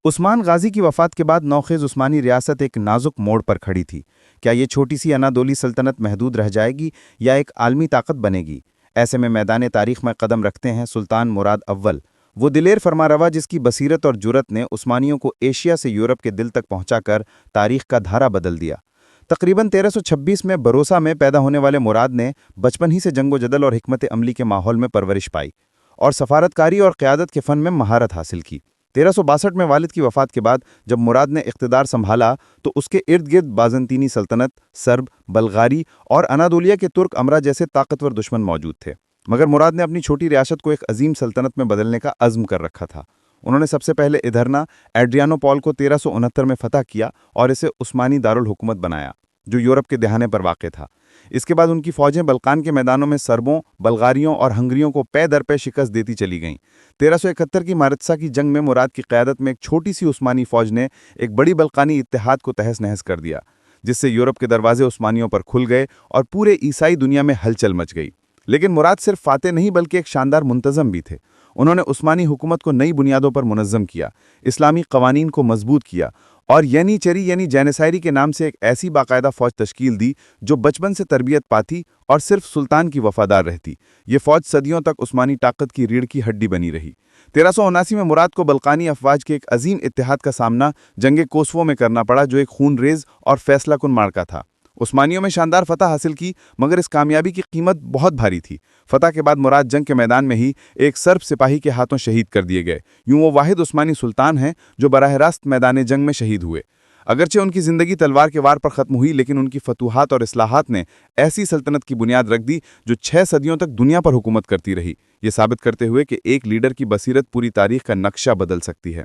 عثمان غازی کی وفات کے بعد نوخیز عثمانی ریاست ایک نازک موڑ پر کھڑی تھی۔ کیا یہ چھوٹی سی انادولی سلطنت محدود رہ جائے گی یا ایک عالمی طاقت بنے گی؟ ایسے میں میدان تاریخ میں قدم رکھتے ہیں سلطان مراد اول، وہ دلیر فرمانروا جس کی بصیرت اور جرأت نے عثمانیوں کو ایشیا سے یورپ کے دل تک پہنچا کر تاریخ کا دھارا بدل دیا۔ تقریباً 1326 میں بروسا میں پیدا ہونے والے مراد نے بچپن ہی سے جنگ و جدل اور حکمت عملی کے ماحول میں پرورش پائی اور سفارتکاری اور قیادت کے فن میں مہارت حاصل کی۔ 1362 میں والد کی وفات کے بعد جب مراد نے اقتدار سنبھالا تو اس کے ارد گرد بازنطینی سلطنت، سرب، بلغاری اور انادولیہ کے ترک امرا جیسے طاقتور دشمن موجود تھے، مگر مراد نے اپنی چھوٹی ریاست کو ایک عظیم سلطنت میں بدلنے کا عزم کر رکھا تھا۔ انہوں نے سب سے پہلے ادھرنا ایڈریانو پول کو 1369 میں فتح کیا اور اسے عثمانی دارالحکومت بنایا جو یورپ کے دہانے پر واقع تھا۔ اس کے بعد ان کی فوجیں بلقان کے میدانوں میں سربوں، بلغاریوں اور ہنگریوں کو پے در پے شکست دیتی چلی گئیں۔ 1371 کی مارتسا کی جنگ میں مراد کی قیادت میں ایک چھوٹی سی عثمانی فوج نے ایک بڑی بلقانی اتحاد کو تہس نہس کر دیا، جس سے یورپ کے دروازے عثمانیوں پر کھل گئے اور پورے عیسائی دنیا میں ہلچل مچ گئی۔ لیکن مراد صرف فاتح نہیں بلکہ ایک شاندار منتظم بھی تھے۔ انہوں نے عثمانی حکومت کو نئی بنیادوں پر منظم کیا، اسلامی قوانین کو مضبوط کیا اور ینیچری یعنی جینیسائری کے نام سے ایک ایسی باقاعدہ فوج تشکیل دی جو بچپن سے تربیت پاتی اور صرف سلطان کی وفادار رہتی۔ یہ فوج صدیوں تک عثمانی طاقت کی ریڑھ کی ہڈی بنی رہی۔ 1379 میں مراد کو بلقانی افواج کے ایک عظیم اتحاد کا سامنا جنگ کوسوو میں کرنا پڑا جو ایک خون ریز اور فیصلہ کن معرکہ تھا۔ عثمانیوں میں شاندار فتح حاصل کی مگر اس کامیابی کی قیمت بہت بھاری تھی۔ فتح کے بعد مراد جنگ کے میدان میں ہی ایک سرب سپاہی کے ہاتھوں شہید کر دیے گئے۔ یوں وہ واحد عثمانی سلطان ہیں جو براہ راست میدان جنگ میں شہید ہوئے۔ اگرچہ ان کی زندگی تلوار کے وار پر ختم ہوئی لیکن ان کی فتوحات اور اصلاحات نے ایسی سلطنت کی بنیاد رکھ دی جو 6 صدیوں تک دنیا پر حکومت کرتی رہی، یہ ثابت کرتے ہوئے کہ ایک لیڈر کی بصیرت پوری تاریخ کا نقشہ بدل سکتی ہے۔